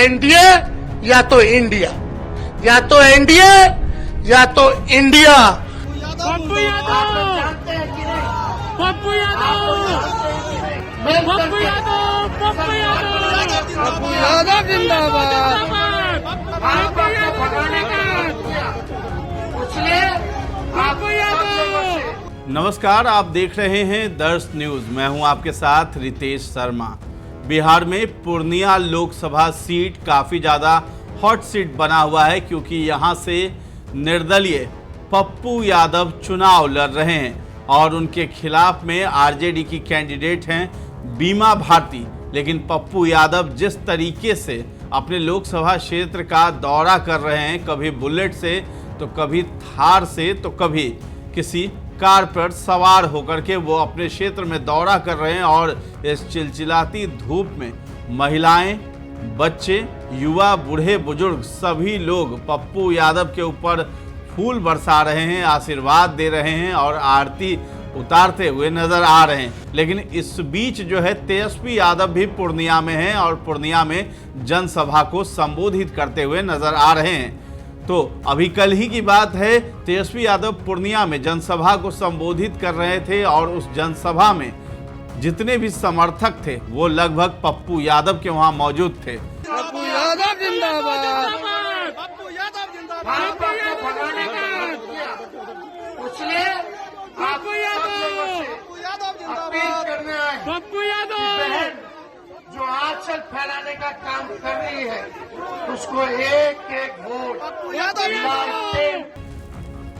NDA या तो India, या तो एनडीए या तो इंडिया। पप्पू यादव, पप्पू यादव, पप्पू यादव, पप्पू यादव, पप्पू यादव जिंदाबाद। पप्पू यादव, पप्पू यादव। नमस्कार, आप देख रहे हैं दर्श न्यूज। मैं हूं आपके साथ रितेश शर्मा। बिहार में पूर्णिया लोकसभा सीट काफ़ी ज़्यादा हॉट सीट बना हुआ है, क्योंकि यहां से निर्दलीय पप्पू यादव चुनाव लड़ रहे हैं और उनके खिलाफ में आरजेडी की कैंडिडेट हैं बीमा भारती। लेकिन पप्पू यादव जिस तरीके से अपने लोकसभा क्षेत्र का दौरा कर रहे हैं, कभी बुलेट से तो कभी थार से तो कभी किसी कार पर सवार होकर के वो अपने क्षेत्र में दौरा कर रहे हैं और इस चिलचिलाती धूप में महिलाएं, बच्चे, युवा, बूढ़े बुजुर्ग सभी लोग पप्पू यादव के ऊपर फूल बरसा रहे हैं, आशीर्वाद दे रहे हैं और आरती उतारते हुए नजर आ रहे हैं। लेकिन इस बीच जो है तेजस्वी यादव भी पूर्णिया में हैं और पूर्णिया में जनसभा को संबोधित करते हुए नजर आ रहे हैं। तो अभी कल ही की बात है, तेजस्वी यादव पूर्णिया में जनसभा को संबोधित कर रहे थे और उस जनसभा में जितने भी समर्थक थे वो लगभग पप्पू यादव के वहां मौजूद थे। पप्पू यादव जिंदाबाद। पप्पू यादव जिंदाबाद। पप्पू यादव, पप्पू यादव जो आंचल फैलाने का काम कर रही है उसको एक एक वोट।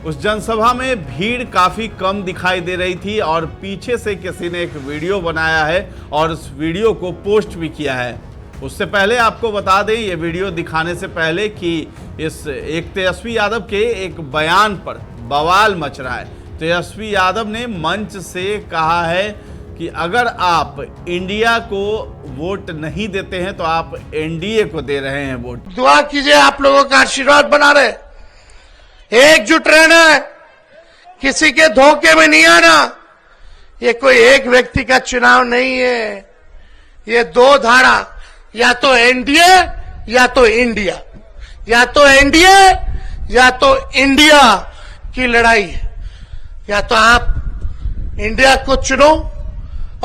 उस जनसभा में भीड़ काफी कम दिखाई दे रही थी और पीछे से किसी ने एक वीडियो बनाया है और उस वीडियो को पोस्ट भी किया है। उससे पहले आपको बता दें, ये वीडियो दिखाने से पहले कि इस एक तेजस्वी यादव के एक बयान पर बवाल मच रहा है। तेजस्वी यादव ने मंच से कहा है कि अगर आप इंडिया को वोट नहीं देते हैं तो आप एनडीए को दे रहे हैं वोट। दुआ कीजिए, आप लोगों का आशीर्वाद बना रहे, एकजुट रहना है, किसी के धोखे में नहीं आना। ये कोई एक व्यक्ति का चुनाव नहीं है, ये दो धारा, या तो एनडीए या तो इंडिया, या तो एनडीए या तो इंडिया की लड़ाई है। या तो आप इंडिया को चुनो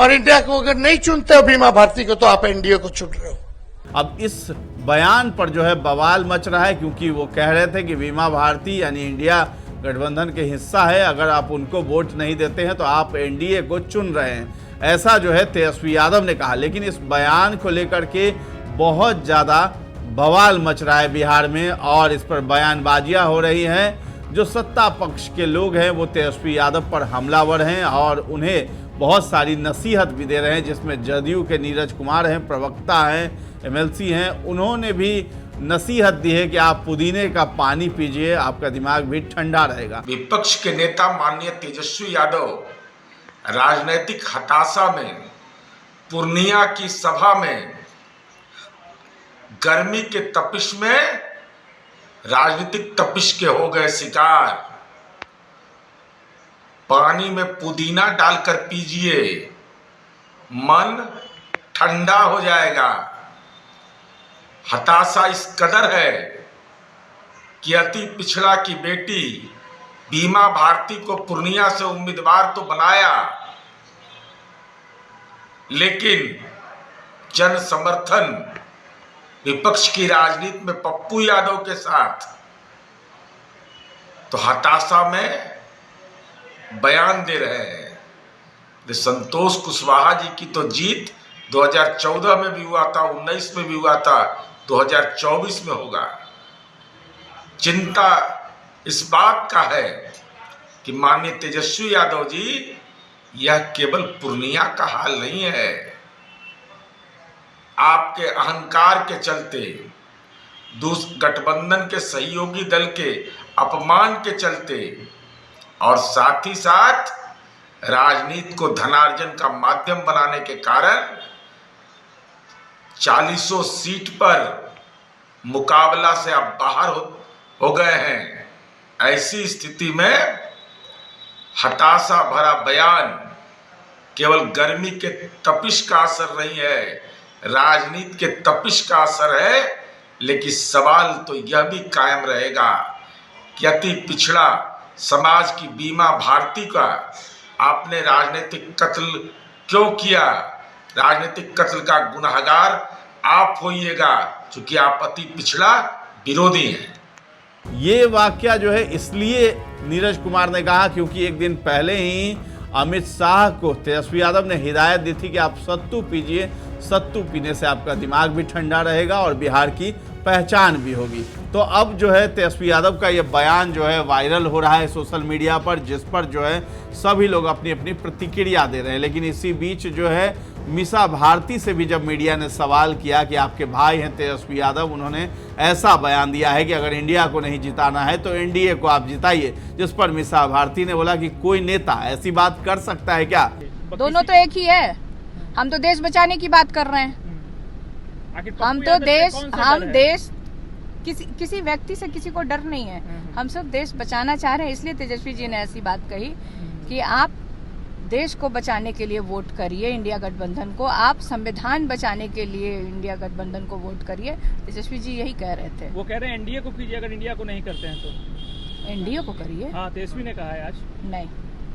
और इंडिया को अगर नहीं चुनते हो बीमा भारती को, तो आप एनडीए को चुन रहे हो। अब इस बयान पर जो है बवाल मच रहा है, क्योंकि वो कह रहे थे कि बीमा भारती यानी इंडिया गठबंधन के हिस्सा है, अगर आप उनको वोट नहीं देते हैं तो आप एनडीए को चुन रहे हैं। ऐसा जो है तेजस्वी यादव ने कहा। लेकिन इस बयान को लेकर के बहुत ज़्यादा बवाल मच रहा है बिहार में और इस पर बयानबाजियाँ हो रही हैं। जो सत्ता पक्ष के लोग हैं वो तेजस्वी यादव पर हमलावर हैं और उन्हें बहुत सारी नसीहत भी दे रहे हैं, जिसमें जदयू के नीरज कुमार हैं, प्रवक्ता हैं, एमएलसी हैं। उन्होंने भी नसीहत दी है कि आप पुदीने का पानी पीजिए, आपका दिमाग भी ठंडा रहेगा। विपक्ष के नेता माननीय तेजस्वी यादव राजनीतिक हताशा में पूर्णिया की सभा में गर्मी के तपिश में राजनीतिक तपिश के हो गए शिकार। पानी में पुदीना डालकर पीजिए, मन ठंडा हो जाएगा। हताशा इस कदर है कि अति पिछड़ा की बेटी बीमा भारती को पूर्णिया से उम्मीदवार तो बनाया, लेकिन जन समर्थन विपक्ष की राजनीति में पप्पू यादव के साथ, तो हताशा में बयान दे रहे हैं। संतोष कुशवाहा जी की तो जीत 2014 में भी हुआ था, 19 में भी हुआ था, 2024 में होगा। चिंता इस बात का है कि माननीय तेजस्वी यादव जी, यह केवल पूर्णिया का हाल नहीं है। आपके अहंकार के चलते, गठबंधन के सहयोगी दल के अपमान के चलते और साथ ही साथ राजनीति को धनार्जन का माध्यम बनाने के कारण 40 सीट पर मुकाबला से आप बाहर हो गए हैं। ऐसी स्थिति में हताशा भरा बयान केवल गर्मी के तपिश का असर नहीं है, राजनीति के तपिश का असर है लेकिन सवाल तो यह भी कायम रहेगा कि अति पिछड़ा समाज की बीमा भारती का आपने राजनीतिक कत्ल क्यों किया। राजनीतिक कत्ल का गुनहगार आप होइएगा क्योंकि आप अति पिछड़ा विरोधी हैं। ये वाकया जो है इसलिए नीरज कुमार ने कहा क्योंकि एक दिन पहले ही अमित शाह को तेजस्वी यादव ने हिदायत दी थी कि आप सत्तू पीजिए, सत्तू पीने से आपका दिमाग भी ठंडा रहेगा और बिहार की पहचान भी होगी। तो अब जो है तेजस्वी यादव का ये बयान जो है वायरल हो रहा है सोशल मीडिया पर, जिस पर जो है सभी लोग अपनी अपनी प्रतिक्रिया दे रहे हैं। लेकिन इसी बीच जो है मीसा भारती से भी जब मीडिया ने सवाल किया कि आपके भाई हैं तेजस्वी यादव, उन्होंने ऐसा बयान दिया है कि अगर इंडिया को नहीं जिताना है तो एनडीए को आप जिताइए, जिस पर मीसा भारती ने बोला कि कोई नेता ऐसी बात कर सकता है क्या। दोनों तो एक ही है, हम तो देश बचाने की बात कर रहे हैं। हम देश किसी व्यक्ति से किसी को डर नहीं है, हम सब देश बचाना चाह रहे हैं। इसलिए तेजस्वी जी ने ऐसी बात कही कि आप देश को बचाने के लिए वोट करिए इंडिया गठबंधन को, आप संविधान बचाने के लिए इंडिया गठबंधन को वोट करिए। तेजस्वी जी यही कह रहे थे। वो कह रहे हैं एनडीए को कीजिए, अगर इंडिया को नहीं करते हैं तो एनडीए को करिए। हाँ, तेजस्वी ने कहा है आज। नहीं,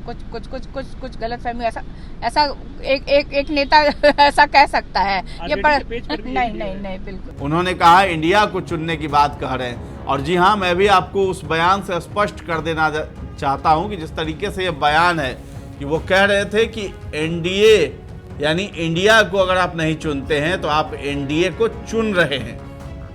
कुछ गलतफहमी ऐसा एक नेता ऐसा कह सकता है ये पर नहीं बिल्कुल। उन्होंने कहा इंडिया को चुनने की बात कह रहे हैं। और जी हाँ, मैं भी आपको उस बयान से स्पष्ट कर देना चाहता हूं कि जिस तरीके से ये बयान है कि वो कह रहे थे कि एनडीए यानी इंडिया को अगर आप नहीं चुनते हैं तो आप एनडीए को चुन रहे हैं।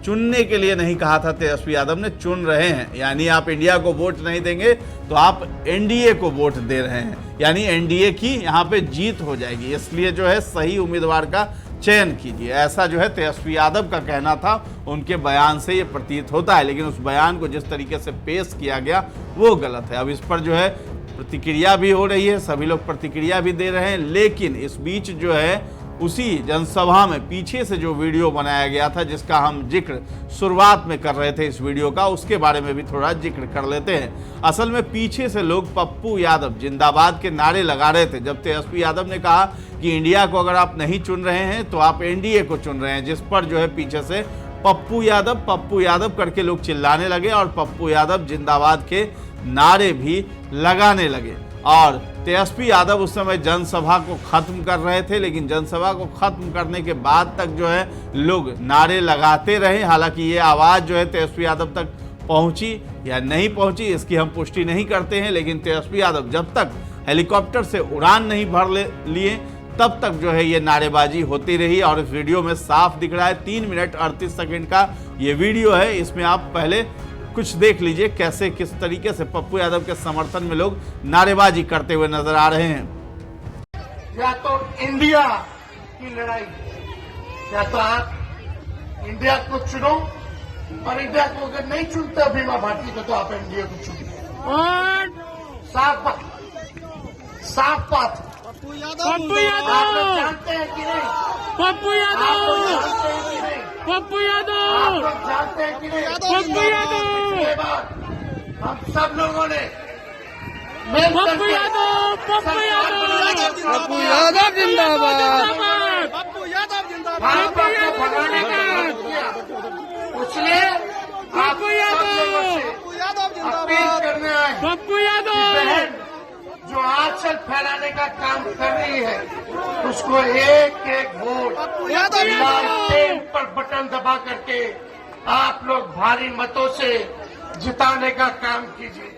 चुनने के लिए नहीं कहा था तेजस्वी यादव ने, चुन रहे हैं, यानी आप इंडिया को वोट नहीं देंगे तो आप एनडीए को वोट दे रहे हैं, यानी एनडीए की यहाँ पे जीत हो जाएगी। इसलिए जो है सही उम्मीदवार का चयन कीजिए, ऐसा जो है तेजस्वी यादव का कहना था। उनके बयान से ये प्रतीत होता है, लेकिन उस बयान को जिस तरीके से पेश किया गया वो गलत है। अब इस पर जो है प्रतिक्रिया भी हो रही है, सभी लोग प्रतिक्रिया भी दे रहे हैं। लेकिन इस बीच जो है उसी जनसभा में पीछे से जो वीडियो बनाया गया था, जिसका हम जिक्र शुरुआत में कर रहे थे इस वीडियो का, उसके बारे में भी थोड़ा जिक्र कर लेते हैं। असल में पीछे से लोग पप्पू यादव जिंदाबाद के नारे लगा रहे थे जब तेजस्वी यादव ने कहा कि इंडिया को अगर आप नहीं चुन रहे हैं तो आप एनडीए को चुन रहे हैं, जिस पर जो है पीछे से पप्पू यादव करके लोग चिल्लाने लगे और पप्पू यादव जिंदाबाद के नारे भी लगाने लगे। और तेजस्वी यादव उस समय जनसभा को खत्म कर रहे थे, लेकिन जनसभा को खत्म करने के बाद तक जो है लोग नारे लगाते रहे। हालांकि ये आवाज़ जो है तेजस्वी यादव तक पहुंची या नहीं पहुंची इसकी हम पुष्टि नहीं करते हैं, लेकिन तेजस्वी यादव जब तक हेलीकॉप्टर से उड़ान नहीं भर लिए तब तक जो है ये नारेबाजी होती रही। और इस वीडियो में साफ दिख रहा है, 3 मिनट 38 सेकंड का ये वीडियो है। इसमें आप पहले कुछ देख लीजिए कैसे किस तरीके से पप्पू यादव के समर्थन में लोग नारेबाजी करते हुए नजर आ रहे हैं। या तो इंडिया की लड़ाई, या तो आप इंडिया को चुनो, और इंडिया को अगर नहीं चुनते बीमा भारती को तो आप एनडीए को चुनिए। साफ बात। पप्पू आप लोग यादव जानते हैं कि नहीं? पप्पू आप लोग यादव जानते हैं कि नहीं? पप्पू आप यादव लोग जानते हैं कि नहीं? पप्पू यादव पिछले बार हम सब लोगों ने पप्पू यादव पप्पू यादव जिंदाबाद पप्पू यादव जिंदाबाद भाजपा को भगाने का काम किया। इसलिए आप सब लोगों से अपील करने आए पप्पू यादव बहन जो आंचल फैलाने का काम कर रही है उसको एक वोट लाल पेन पर बटन दबा करके आप लोग भारी मतों से जिताने का काम कीजिए,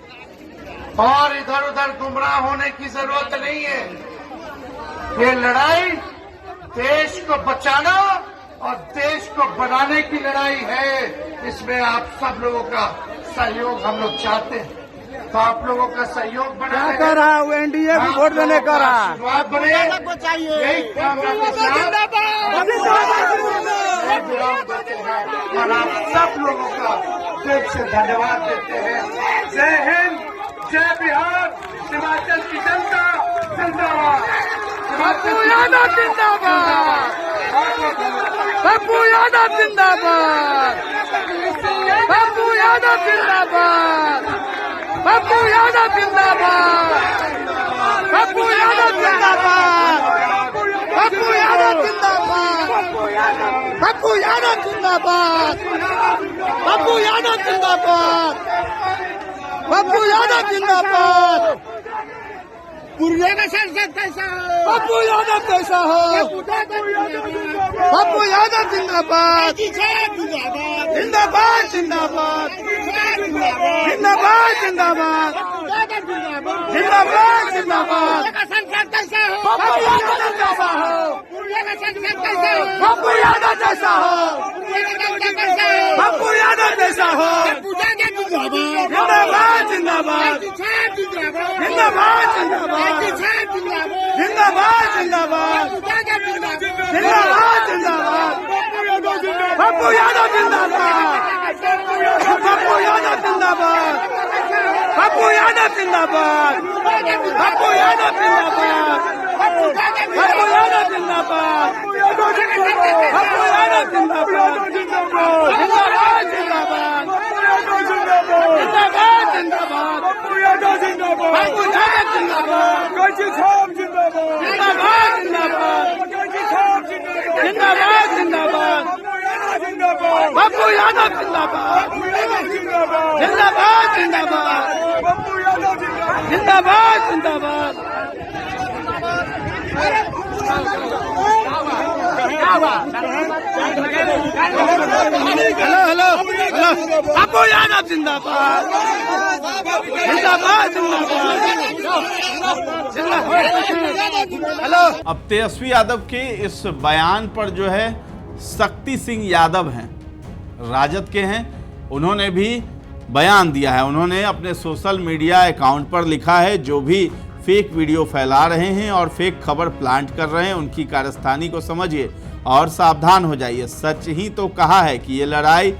और इधर उधर गुमराह होने की जरूरत नहीं है। ये लड़ाई देश को बचाना और देश को बनाने की लड़ाई है। इसमें आप सब लोगों का सहयोग हम लोग चाहते हैं, तो आप लोगों का सहयोग बना कर रहा है एनडीए को वोट देने का आशीर्वाद बने, यही कामना के साथ और आप सब लोगों का दिल से धन्यवाद देते हैं। जय हिंद, जय बिहार, हिमाचल की जनता जिंदाबाद। पप्पू यादव जिंदाबाद, पप्पू यादव जिंदाबाद, पप्पू यादव जिंदाबाद, पप्पू यादव जिंदाबाद, पप्पू यादव जिंदाबाद, पप्पू यादव जिंदाबाद, पप्पू यादव जिंदाबाद, पप्पू यादव जिंदाबाद, पप्पू यादव जिंदाबाद, पुरिया का संसद कैसा हो? पप्पू यादव कैसा हो, पप्पू यादव जिंदाबाद, जिंदाबाद जिंदाबाद जिंदाबाद, जिंदाबाद जिंदाबाद, जिंदाबाद जिंदाबाद, का संसद कैसा हो? पप्पू यादव जैसा हो, पुरिया का संसद कैसा हो? पप्पू यादव जैसा हो, पुरिया का संसद कैसा हो? पप्पू यादव जैसा हो, पूजा के जिंदाबाद, जिंदाबाद जिंदाबाद, जिंदाबाद जिंदाबाद जिंदाबाद, जिंदाबाद जिंदाबाद, पूजा के जिंदाबाद, जिंदाबाद जिंदाबाद, पप्पू यादव जिंदाबाद, पप्पू यादव जिंदाबाद, पप्पू यादव जिंदाबाद, पप्पू यादव जिंदाबाद, पप्पू यादव जिंदाबाद, पप्पू यादव जिंदाबाद, जिंदाबाद जिंदाबाद, जिंदाबाद जिंदाबाद, पप्पू यादव जिंदाबाद, जिंदाबाद जिंदाबाद, जिंदाबाद जिंदाबाद, पप्पू यादव जिंदाबाद, जिंदाबाद जिंदाबाद, जिंदाबाद जिंदाबाद, hello hello hello, Pappu Yadav जिंदाबाद, जिंदाबाद जिंदाबाद, हेलो। अब तेजस्वी यादव के इस बयान पर जो है शक्ति सिंह यादव हैं, राजद के हैं, उन्होंने भी बयान दिया है। उन्होंने अपने सोशल मीडिया अकाउंट पर लिखा है, जो भी फेक वीडियो फैला रहे हैं और फेक खबर प्लांट कर रहे हैं उनकी कारस्तानी को समझिए और सावधान हो जाइए। सच ही तो कहा है कि ये लड़ाई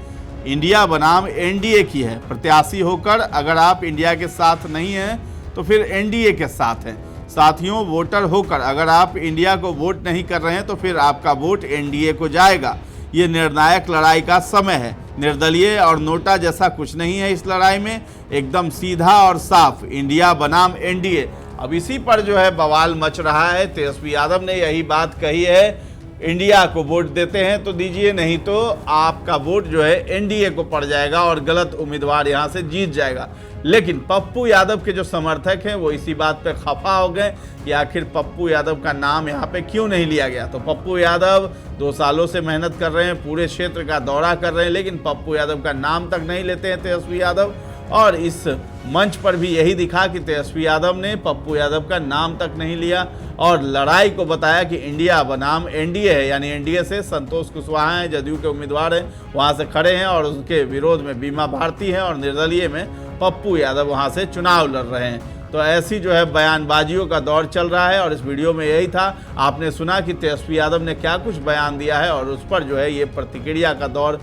इंडिया बनाम एनडीए की है। प्रत्याशी होकर अगर आप इंडिया के साथ नहीं हैं तो फिर एनडीए के साथ हैं। साथियों, वोटर होकर अगर आप इंडिया को वोट नहीं कर रहे हैं तो फिर आपका वोट एनडीए को जाएगा। ये निर्णायक लड़ाई का समय है। निर्दलीय और नोटा जैसा कुछ नहीं है इस लड़ाई में, एकदम सीधा और साफ इंडिया बनाम एनडीए। अब इसी पर जो है बवाल मच रहा है। तेजस्वी यादव ने यही बात कही है, इंडिया को वोट देते हैं तो दीजिए, नहीं तो आपका वोट जो है एनडीए को पड़ जाएगा और गलत उम्मीदवार यहां से जीत जाएगा। लेकिन पप्पू यादव के जो समर्थक हैं वो इसी बात पे खफा हो गए कि आखिर पप्पू यादव का नाम यहाँ पे क्यों नहीं लिया गया। तो पप्पू यादव 2 सालों से मेहनत कर रहे हैं, पूरे क्षेत्र का दौरा कर रहे हैं, लेकिन पप्पू यादव का नाम तक नहीं लेते हैं तेजस्वी यादव। और इस मंच पर भी यही दिखा कि तेजस्वी यादव ने पप्पू यादव का नाम तक नहीं लिया और लड़ाई को बताया कि इंडिया बनाम एनडीए है, यानी एनडीए से संतोष कुशवाहा हैं, जदयू के उम्मीदवार हैं, वहां से खड़े हैं और उनके विरोध में बीमा भारती हैं और निर्दलीय में पप्पू यादव वहां से चुनाव लड़ रहे हैं। तो ऐसी जो है बयानबाजियों का दौर चल रहा है और इस वीडियो में यही था। आपने सुना कि तेजस्वी यादव ने क्या कुछ बयान दिया है और उस पर जो है ये प्रतिक्रिया का दौर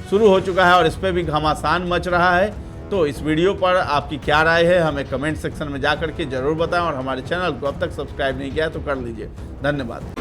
शुरू हो चुका है और इस पर भी घमासान मच रहा है। तो इस वीडियो पर आपकी क्या राय है हमें कमेंट सेक्शन में जाकर के जरूर बताएं और हमारे चैनल को अब तक सब्सक्राइब नहीं किया है तो कर लीजिए। धन्यवाद।